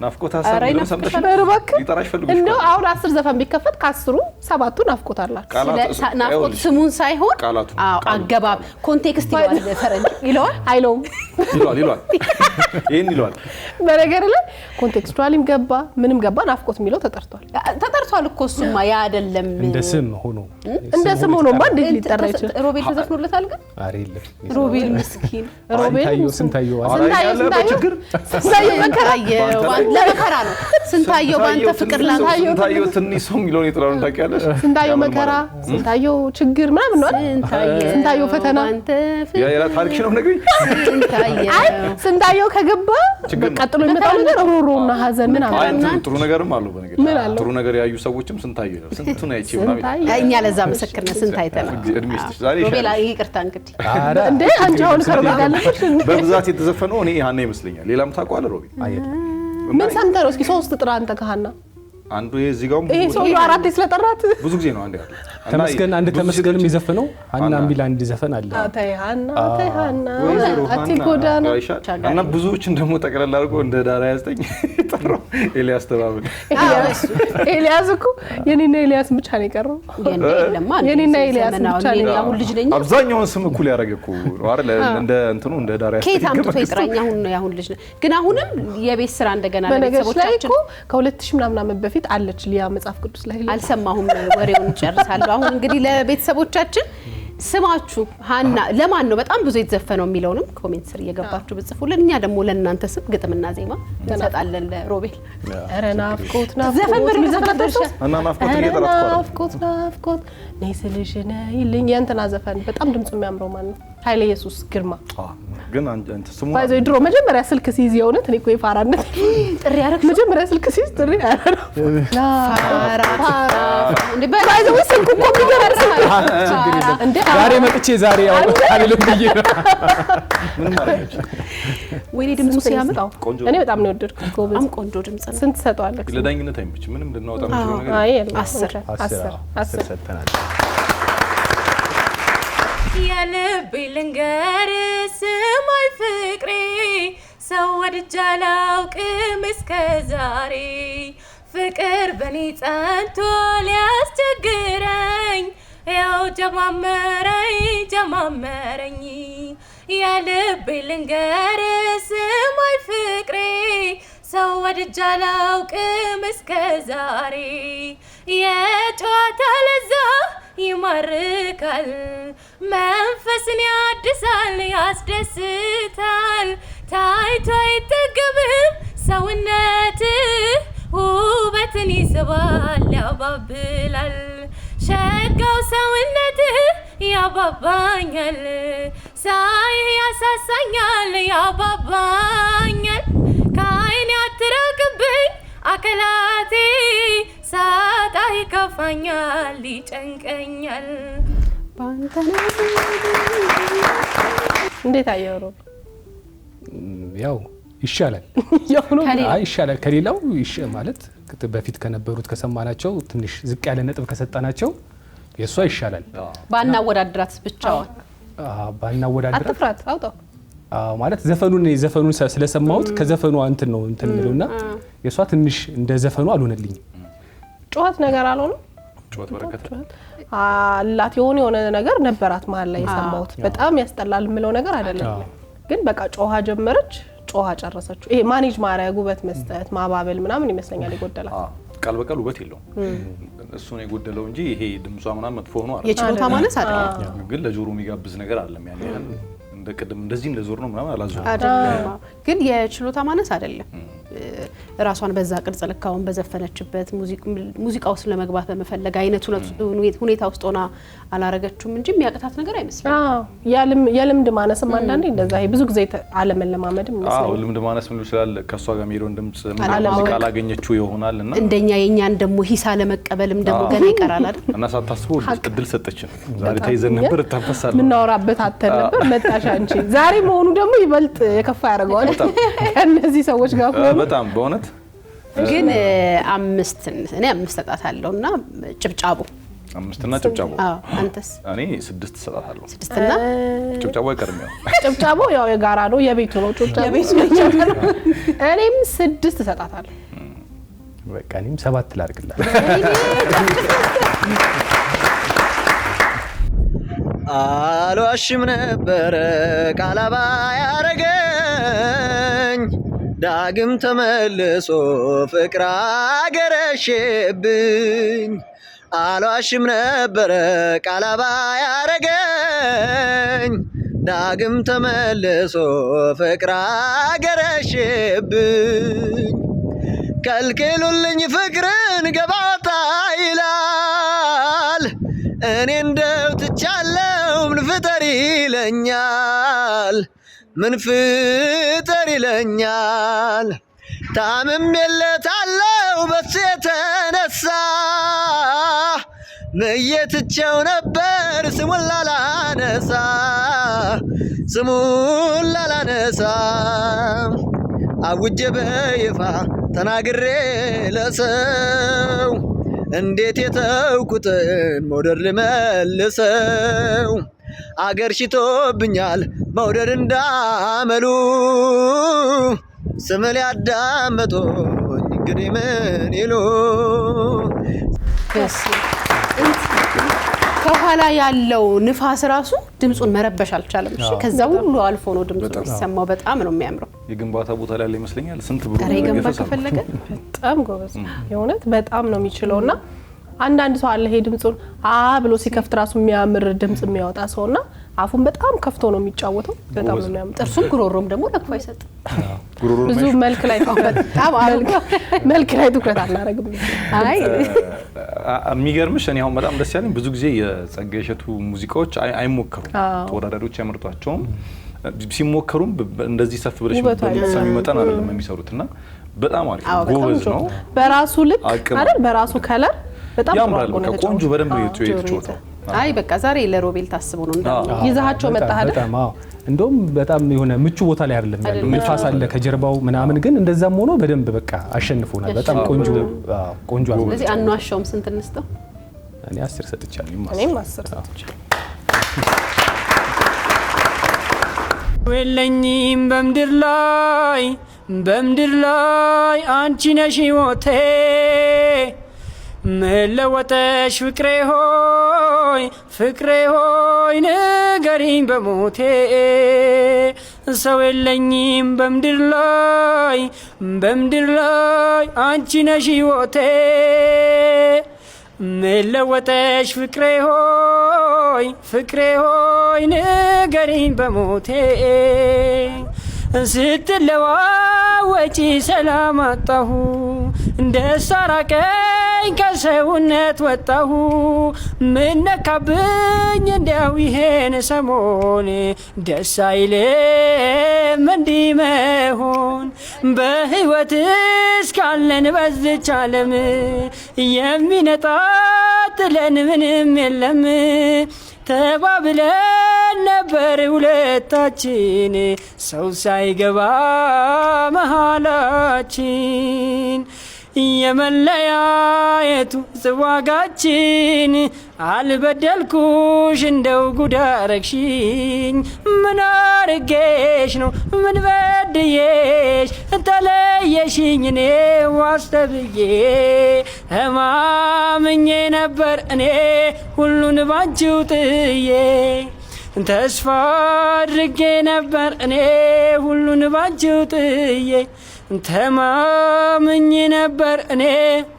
ናፍቆት ሀሳብ ነው ሰምተሽ ይጠራሽ ፈልጉሽ እንደው አሁን 10 ዘፈን ቢከፈት ከ10ሩ 7ቱ ናፍቆት አላችሁ። ናፍቆት ስሙን ሳይሆን አገባብ ኮንቴክስት ይላል ፈረንጅ ይለዋል አይለውም ይለዋል ይሄን ይለዋል። በነገር ላይ ኮንቴክስቹዋሊም ገባ ምንም ገባ ናፍቆት የሚለው ተጠርቷል እኮ እሱማ ያ አይደለም እንደ ስም ሆኖ ማን ሊጠራ ይችላል? ሮቤል ተዘፍኖለታል ግን አይደለም ሮቤል ምስኪን ሮቤል ስንታየው ለመከራ ነው ስንታየው ባንተ ፍቅር ስንታየው ትንሽ ሰው የሚለውን የጥራውን ታውቂያለሽ? ስንታየው መከራ ስንታየው ችግር ምናምን ነው ስንታየው ፈተና ያ ታሪክሽ ነው ነግሪ ስንታየው ከገባ ቀጥሎ የሚመጣው ነገር ሮሮና ሀዘን ምናምን ጥሩ ነገርም አለው። በነገር ጥሩ ነገር ያዩ ሰዎችም ስንታየው ነው ስንቱን አይቼ ማለት እኛ ለዛ መሰክር ነን ስንታይተናል። ሮቤል ይቅርታ እንግዲህ እንዴ አንቺ አሁን ከሮቤል ጋር ለምሽ በብዛት የተዘፈነው እኔ ሃና ይመስለኛል። ሌላም ታውቀዋለህ ሮቤል? ምን ሰምተህ ነው? እስኪ 3 ጥራ አንተ ከሃና አንዱ የዚህ ጋር ይሄ ሰው አራት ስለጠራት ብዙ ጊዜ ነው አንዴ ያለው ተመስገን አንድ ተመስገንም ይዘፈነው ሃና ሚል አንድ ዘፈን አለ። አታይ ሃና አቲ ጎዳና እና ብዙዎችን ደግሞ ጠቅለል አድርጎ እንደ ዳራ 29 ጠራው ኤልያስ ተባብለ ኤልያስ እኮ የኔና ኤልያስ ብቻ ነው የቀረው። የኔና ኤልያስ ብቻ ነው አሁን ልጅ ነኝ። አብዛኛውን ስም እኩል ያደረገኩ ነው አይደል? እንደ እንትኑ እንደ ዳራ 29 ከየት አምጥቶ ይጥራኛ አሁን ልጅ ግን አሁንም የቤት ስራ እንደገና ለቤተሰቦቻችን ከ2000 ምናምን ዓመት በፊት አለች ሊያ መጽሐፍ ቅዱስ ላይ አልሰማሁም። ወሬውን ጨርሳለሁ። አሁን እንግዲህ ለቤተሰቦቻችን ስማችሁ ሃና ለማን ነው በጣም ብዙ የተዘፈነው የሚለውንም ኮሜንት ስር እየገባችሁ ብጽፉልን እኛ ደግሞ ለእናንተ ስም ግጥምና ዜማ እንሰጣለን። ለሮቤል ኧረ ናፍቆት ዘፈን ምንም ዘፈንተሽ እና ናፍቆት ነይ ስልሽ ነይልኝ የእንትና ዘፈን በጣም ድምጹ የሚያምረው ማን ነው? ኃይለ ኢየሱስ ግርማ። ግን አንተ ስሙ ባይዘ ድሮ መጀመሪያ ስልክ ሲይዝ የሆነት እኔ እኮ የፋራነት ጥሪ ያረክ መጀመሪያ ስልክ ሲይዝ ጥሪ ያረክ ፋራ እንዴ ባይዘ ስልክ እኮ ቢገርም እንዴ ዛሬ መጥቼ ዛሬ ያው አይልም ብዬ ምን ማለት ነው? ወይኔ ድምጹ ሲያምር እኔ በጣም ነው የወደድኩት። ጎበዝ በጣም ቆንጆ ድምጽ ነው። ስንት ሰጠዋለህ? ለዳኝነት አይመች ምንም ልናወጣ የምንችለው ነገር አይ 10 ሰጥተናል። የልቤ ልንገር ስማይ ፍቅሬ ሰው ወድጄ አላውቅም እስከ ዛሬ ፍቅር በኔ ጸንቶ ሊያስቸግረኝ ያው ጀማመረኝ የልቤ ልንገር ስማይ ፍቅሬ ሰው ወድጄ አላውቅም እስከ ዛሬ የጨዋታ ለዛ ይማርካል መንፈስን ያድሳል ያስደስታል ሰውነት ውበትን ይስባል ያባብላል ሸጋው ሰውነት ያባባኛል ሳይ ያሳሳኛል ያባባኛል ከዓይኔ አትራቅብኝ አካላቴ ሳጣ ይከፋኛል ይጨንቀኛል ባንተ እንዴት አየሩ ያው ይሻላል ይሻላል ከሌላው ማለት በፊት ከነበሩት ከሰማናቸው ትንሽ ዝቅ ያለ ነጥብ ከሰጣናቸው የሷ ይሻላል ባናወዳድራት ብቻዋን ባናወዳድራት አትፍራት አውጣው ማለት ዘፈኑን ስለሰማሁት ከዘፈኑ እንትን ምለውና የሷ ትንሽ እንደ ዘፈኑ አልሆነልኝ ጩኸት ነገር አልሆነ ጩኸት በረከት አላት የሆነ ነገር ነበራት ማለት ላይ የሰማሁት በጣም ያስጠላል ምለው ነገር አይደለም ግን በቃ ጮሃ ጀመረች ጮሃ ጨረሰች ይሄ ማኔጅ ማድረግ ውበት መስጠት ማባበል ምናምን ይመስለኛል ይጎደላል ቃል በቃል ውበት የለውም እሱ ነው የጎደለው እንጂ ይሄ ድምጿ ምናምን መጥፎ ሆኖ አይደለም የችሎታ ማነስ አይደለም ግን ለጆሮ የሚጋብዝ ነገር አይደለም ያን እንደቀደም እንደዚህ እንደዞር ነው ምናምን አላዘው አይደለም ግን የችሎታ ማነስ አይደለም ራሷን በዛ ቅርጽ ለካውን በዘፈነችበት ሙዚቃው ውስጥ ለመግባት በመፈለግ አይነቱ ሁኔታ ውስጥ ሆና አላረገችም እንጂ የሚያቀታት ነገር አይመስልም የልምድ ማነስም አንዳንዴ እንደዛ ብዙ ጊዜ አለመለማመድም ይመስላል ልምድ ማነስ ምን ይችላል ከሷ ጋር ሜሮን ድምጽ ሙዚቃ አላገኘችው ይሆናልና እንደኛ የኛን ደሞ ሂሳ ለመቀበልም ደሞ ገና ይቀራል አይደል እና ሳታስበው እድል ሰጠችን ዛሬ ታይዘን ነበር ተፈሳለ ምን ናውራበት አተን ነበር መጣሻ አንቺ ዛሬ መሆኑ ደሞ ይበልጥ የከፋ ያደርገዋል ከነዚህ ሰዎች ጋር በጣም በእውነት ግን እኔ 5 ተጣጣለውና ጭብጫቡ 5 እና ጭብጫቡ አንተስ እኔ 6 ተጣጣለሁ 6 እና ጭብጫቡ አይቀርም ጭብጫቡ ያው የጋራ ነው የቤቱ ነው ጭብጫቡ የቤቱ ነው እኔም 6 ተጣጣለሁ በቃ እኔም 7 ላርግላ አልዋሽም ነበር ቃላባ ያረገኝ ዳግም ተመልሶ ፍቅር አገረሽብኝ አልዋሽም ነበር ቃላባ ያረገኝ ዳግም ተመልሶ ፍቅር አገረሽብኝ ከልክሉልኝ ፍቅርን ገባታ ይላል እኔ እንደው ትቻለው ምን ፍጠር ይለኛል ምን ፍጠር ይለኛል ታምም የለታለው በሱ የተነሳ መየትቸው ነበር ስሙን ላላነሳ አውጀ በይፋ ተናግሬ ለሰው እንዴት የተውኩትን መውደድ ልመልሰው አገር ሽቶብኛል መውደድ እንዳመሉ ስምል ያዳመጡኝ እንግዲህ ምን ይሉ ከኋላ ያለው ንፋስ ራሱ ድምጹን መረበሽ አልቻለም እሺ ከዛ ሁሉ አልፎ ነው ድምጹ ሲሰማው በጣም ነው የሚያምረው የግንባታ ቦታ ላይ ይመስለኛል ስንት ብሩ ነው የገንባ ከፈለገ በጣም ጎበዝ የሆነት በጣም ነው የሚችለውና አንዳንድ ሰው አለ ሄ ድምጹን ብሎ ሲከፍት ራሱ የሚያምር ድምጽ የሚያወጣ ሰውና አፉን በጣም ከፍቶ ነው የሚጫወተው በጣም ነው የሚያምር ጥርሱም ጉሮሮም ደግሞ ለክፋ ይሰጥ ብዙ መልክ ላይ ትኩረት አናረግም አይ የሚገርምሽ እኔ አሁን በጣም ደስ ያለኝ ብዙ ጊዜ የጸጋዬ እሸቱ ሙዚቃዎች አይሞከሩም ተወዳዳሪዎች ያመርጧቸውም ሲሞከሩም እንደዚህ ሰፍ ብለሽ በሚመጣን አይደለም የሚሰሩትና በጣም አሪፍ ጎበዝ ነው በራሱ ልክ አይደል በራሱ ከለር በጣም ያምራል ቆንጆ በደንብ የተጫወተው አይ በቃ ዛሬ ለሮቤል ታስቦ ነው እንዳው ይዛቸው መጣ አይደል በጣም እንደውም በጣም የሆነ ምቹ ቦታ ላይ አይደለም ያለው ንፋስ አለ ከጀርባው ምናምን ግን እንደዛም ሆኖ በደንብ በቃ አሸንፎናል በጣም ቆንጆ አለ ስለዚህ አንዋሻውም ስንት እንስተው እኔ 10 ሰጥቻለሁ እኔም 10 ሰጥቻለሁ ወለኝም በምድር ላይ አንቺ ነሽ ሕይወቴ መለወጠሽ ፍቅሬ ሆይ ንገሪኝ በሞቴ ሰው የለኝም በምድር ላይ አንቺ ነሽ ሕይወቴ መለወጠሽ ፍቅሬ ሆይ ንገሪኝ በሞቴ ስትለዋ ወጪ ሰላም አጣሁ ደስ አራቀኝ ከሰውነት ወጣሁ ምን ነካብኝ እንዲያው ይሄን ሰሞን ደስ አይልም እንዲህ መሆን በህይወት እስካለን በዝች ዓለም የሚነጣጥለን ምንም የለም ተባብለን ነበር ሁለታችን ሰው ሳይገባ መሃላችን የመለያየቱ ዋጋችን አልበደልኩሽ እንደው ጉዳረግሽኝ ምን አርጌሽ ነው ምን በድዬሽ ተለየሽኝ እኔ ዋስተብዬ ተማምኜ ነበር እኔ ሁሉን ባንቺው ጥዬ ተስፋ አድርጌ ነበር እኔ ሁሉን ባንቺው ጥዬ ተማምኜ ነበር እኔ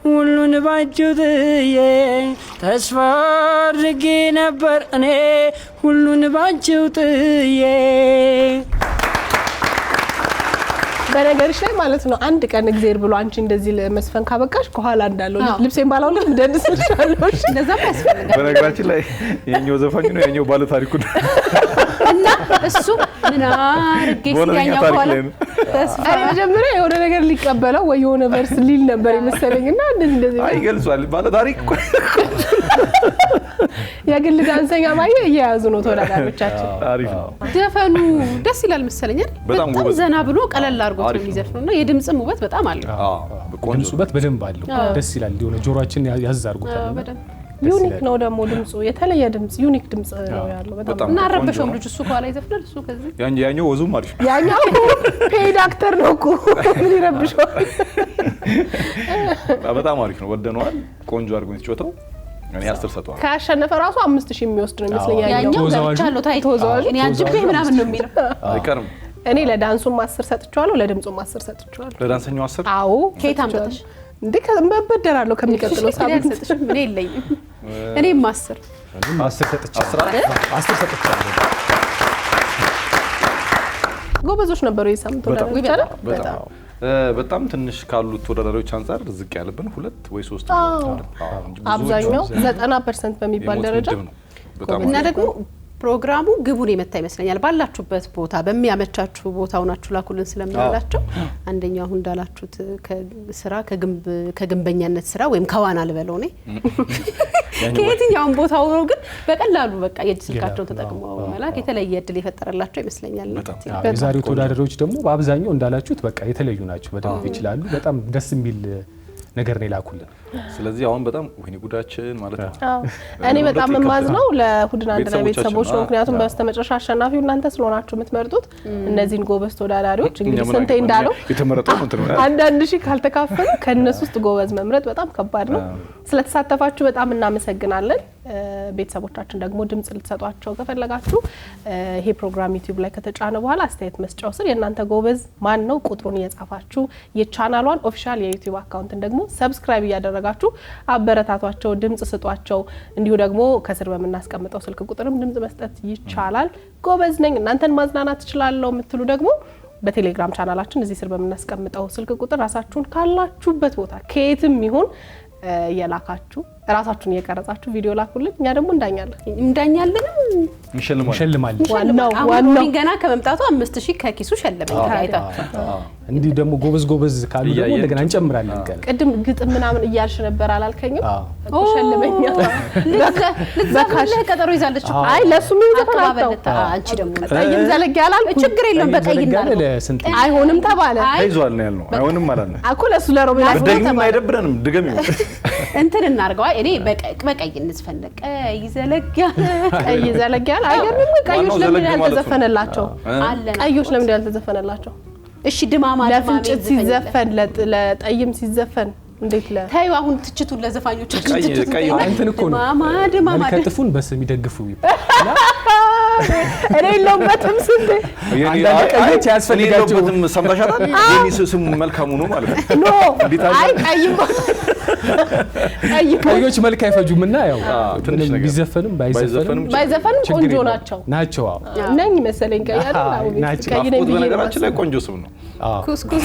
ሁሉን ባንቺው ጥዬ ተስፋ አድርጌ ነበር እኔ ሁሉን ባንቺው ጥዬ በነገርሽ ላይ ማለት ነው አንድ ቀን እግዚአብሔር ብሎ አንቺ እንደዚህ ለመስፈን ካበቃሽ ከኋላ እንዳለው ልብሴን ባላውልም እንደንስልሻለሁ እንደዛ ያስፈልጋል በነገራችን ላይ የኛው ዘፋኝ ነው የኛው ባለ ታሪኩ እና እሱ ምን አርጌሽ ያኛው ከኋላ እኔ መጀመሪያ የሆነ ነገር ሊቀበለው ወይ የሆነ ቨርስ ሊል ነበር ይመስለኝና እንደዚህ አይገልጿል ባለ ታሪክ የግል ዳንሰኛ ማየ እየያዙ ነው ተወዳዳሪዎቻችን አሪፍ ነው ዘፈኑ ደስ ይላል መሰለኝ በጣም ዘና ብሎ ቀለል አድርጎ ነው የሚዘፍነውና የድምጽም ውበት በጣም አለው ድምጽ ውበት በደንብ አለው ደስ ይላል የሆነ ጆሮአችን ያዝ አድርጎታል ዩኒክ ነው ደግሞ ድምጹ የተለየ ድምጽ ዩኒክ ድምጽ ነው ያለው በጣም እና ረበሽው ልጅ እሱ ከኋላ ይዘፍናል እሱ ከዚህ ያኛው ወዙም አሪፍ ያኛው ፔድ አክተር ነው እኮ ምን ይረብሽው በጣም አሪፍ ነው ወደነዋል ቆንጆ አድርጎ ነው እኔ 10 ሰጥቷል ካሸነፈ ራሱ 5000 የሚወስድ ነው ይመስለኛል ያኛው ገብቻለሁ ታይቶዛል እኔ አንጅቤ ምናምን ነው የሚለው አይቀርም እኔ ለዳንሱም 10 ሰጥቻለሁ ለድምጹም 10 ሰጥቻለሁ ለዳንሰኛው 10 አዎ ከየት አምጥተሽ እንዴ ከመበደራለሁ ከሚቀጥለው ሳምንት ሰጥሽ ምን የለኝም እኔም 10 ሰጥቻለሁ ጎበዞች ነበሩ የሳምንት ወዳጆች በጣም ትንሽ ካሉት ተወዳዳሪዎች አንፃር ዝቅ ያለብን 2 ወይ 3 አብዛኛው 90% በሚባል ደረጃ እና ደግሞ ፕሮግራሙ ግቡን የመታ ይመስለኛል ባላችሁበት ቦታ በሚያመቻችሁ ቦታው ናችሁ ላኩልን ስለምንላቸው አንደኛው አሁን እንዳላችሁት ከስራ ከግንበኛነት ስራ ወይም ከዋና ልበለው ነው ከየትኛውም ቦታው ነው ግን በቀላሉ በቃ የእጅ ስልካቸውን ተጠቅመው መላክ የተለየ እድል የፈጠረላቸው ይመስለኛል የዛሬው ተወዳዳሪዎች ደግሞ በአብዛኛው እንዳላችሁት በቃ የተለዩ ናቸው በደንብ ይችላሉ በጣም ደስ የሚል ነገር ነው ላኩልን ስለዚህ አሁን በጣም ወይኔ ጉዳችን ማለት ነው እኔ በጣም ማዝነው ለሁድና አንድና ቤተሰቦች ነው ምክንያቱም በስተመጨረሻ አሸናፊው እናንተ ስለሆናችሁ የምትመርጡት እነዚህን ጎበዝ ተወዳዳሪዎች እንግዲህ ስንቴ እንዳለው የተመረጠው እንትን ነው አንዳንድ ሺህ ካልተካፈሉ ከነሱ ውስጥ ጎበዝ መምረጥ በጣም ከባድ ነው ስለተሳተፋችሁ በጣም እናመሰግናለን ቤተሰቦቻችን ደግሞ ድምጽ ልትሰጧቸው ከፈለጋችሁ ይሄ ፕሮግራም ዩቲዩብ ላይ ከተጫነ በኋላ አስተያየት መስጫው ስር የእናንተ ጎበዝ ማን ነው ቁጥሩን እየጻፋችሁ የቻናሏን ኦፊሻል የዩቲዩብ አካውንትን ደግሞ ሰብስክራይብ እያደረጋችሁ አበረታቷቸው ድምጽ ስጧቸው እንዲሁ ደግሞ ከስር በመናስቀምጠው ስልክ ቁጥርም ድምጽ መስጠት ይቻላል ጎበዝ ነኝ እናንተን ማዝናናት እችላለሁ የምትሉ ደግሞ በቴሌግራም ቻናላችን እዚህ ስር በመናስቀምጠው ስልክ ቁጥር ራሳችሁን ካላችሁበት ቦታ ከየትም ይሁን የላካችሁ ራሳችሁን እየቀረጻችሁ ቪዲዮ ላኩልን እኛ ደግሞ እንዳኛለን ዋናው ገና ከመምጣቱ 5000 ከኪሱ ሸለመኝ ታይታችሁ እንዲህ ደግሞ ጎበዝ ካሉ ደግሞ እንደገና እንጨምራለን ቅድም ግጥም ምናምን እያልሽ ነበር አላልከኝም እኮ ሸለመኛ ለካሽ ቀጠሮ ይዛለች አይ ለሱ ምን ተፈራጣው አንቺ ደግሞ ጠይም ዘለግ ያላል ችግር የለም በቀይና አይሆንም ተባለ አይዟል ነው ያልነው አይሆንም ማለት ነው እኮ ለሱ ለሮቤላ ደግሞም አይደብረንም ድገሚው እንትን እናርገው እኔ በቀይ እንዝፈነቀ ይዘለጋል አይገርምም ቀዮች ለምን ያልተዘፈነላቸው ቀዮች ለምን ያልተዘፈነላቸው እሺ ድማማ ለፍንጭት ሲዘፈን ለጠይም ሲዘፈን እንዴት ታዩ አሁን ትችቱን ለዘፋኞች ቀይ እንትን እኮ ነው ድማማ ከጥፉን በስም ይደግፉ ይባላል እኔ የለሁበትም ስንት አንዳንድ ቀዮች ያስፈልጋቸው ሰምተሻታል? የኔ ስሙ መልካሙ ነው ማለት ነው። ኖ አይ ቀዮች መልክ አይፈጁምና ያው ትንሽ ቢዘፈንም ባይዘፈንም ቆንጆ ናቸው። ነኝ መሰለኝ ቀይ አይደል? ቀይ ነኝ በነገራችን ላይ ቆንጆ ስም ነው። ኩስኩስ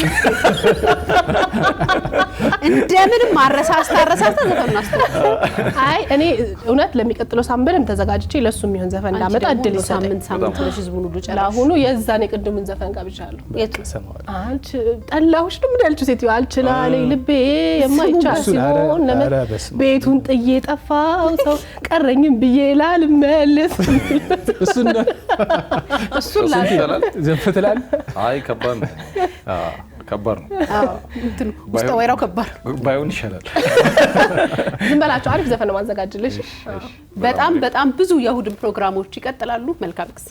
እንደምንም ማረሳስታ ዘፈን አስተዋል። አይ እኔ እውነት ለሚቀጥለው ሳምንት ተዘጋጅቼ ለሱ የሚሆን ዘፈን እንዳመጣ እድል ይሰጠኝ። ሳምንት ለሽ ህዝቡን ሁሉ ጨራሽ ለአሁኑ የዛኔ ቅድሙን ዘፈን ጋብቻለሁ። የቱ አንቺ ጠላሁሽ ነው ምንልኩ ሴትዮ አልችላለኝ ልቤ የማይቻል ሲሆን ቤቱን ጥዬ ጠፋው ሰው ቀረኝም ብዬ ላልመለስ እሱን ዘፈትላል። አይ ከባድ ነው። እንትን ውስጥ ወይራው ከባድ ባይሆን ይሻላል። ዝም በላችሁ። አሪፍ ዘፈን ነው ማዘጋጅልሽ። በጣም ብዙ የእሁድ ፕሮግራሞች ይቀጥላሉ። መልካም ጊዜ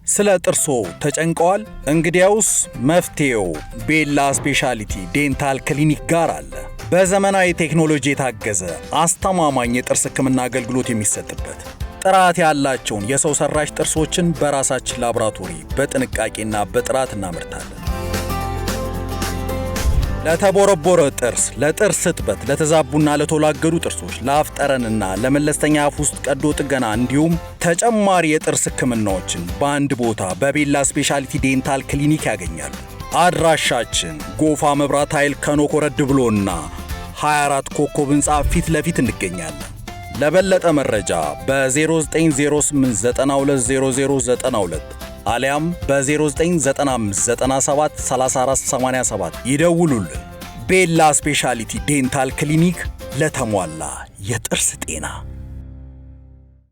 ስለ ጥርሶ ተጨንቀዋል? እንግዲያውስ መፍትሄው ቤላ ስፔሻሊቲ ዴንታል ክሊኒክ ጋር አለ። በዘመናዊ ቴክኖሎጂ የታገዘ አስተማማኝ የጥርስ ሕክምና አገልግሎት የሚሰጥበት ጥራት ያላቸውን የሰው ሰራሽ ጥርሶችን በራሳችን ላቦራቶሪ በጥንቃቄና በጥራት እናመርታለን። ለተቦረቦረ ጥርስ፣ ለጥርስ እጥበት፣ ለተዛቡና ለተወላገዱ ጥርሶች፣ ለአፍ ጠረንና ለመለስተኛ አፍ ውስጥ ቀዶ ጥገና እንዲሁም ተጨማሪ የጥርስ ሕክምናዎችን በአንድ ቦታ በቤላ ስፔሻሊቲ ዴንታል ክሊኒክ ያገኛሉ። አድራሻችን ጎፋ መብራት ኃይል ከኖክ ወረድ ብሎና 24 ኮከብ ህንፃ ፊት ለፊት እንገኛለን። ለበለጠ መረጃ በ0908920092 አሊያም በ0995973487 ይደውሉልን። ቤላ ስፔሻሊቲ ዴንታል ክሊኒክ ለተሟላ የጥርስ ጤና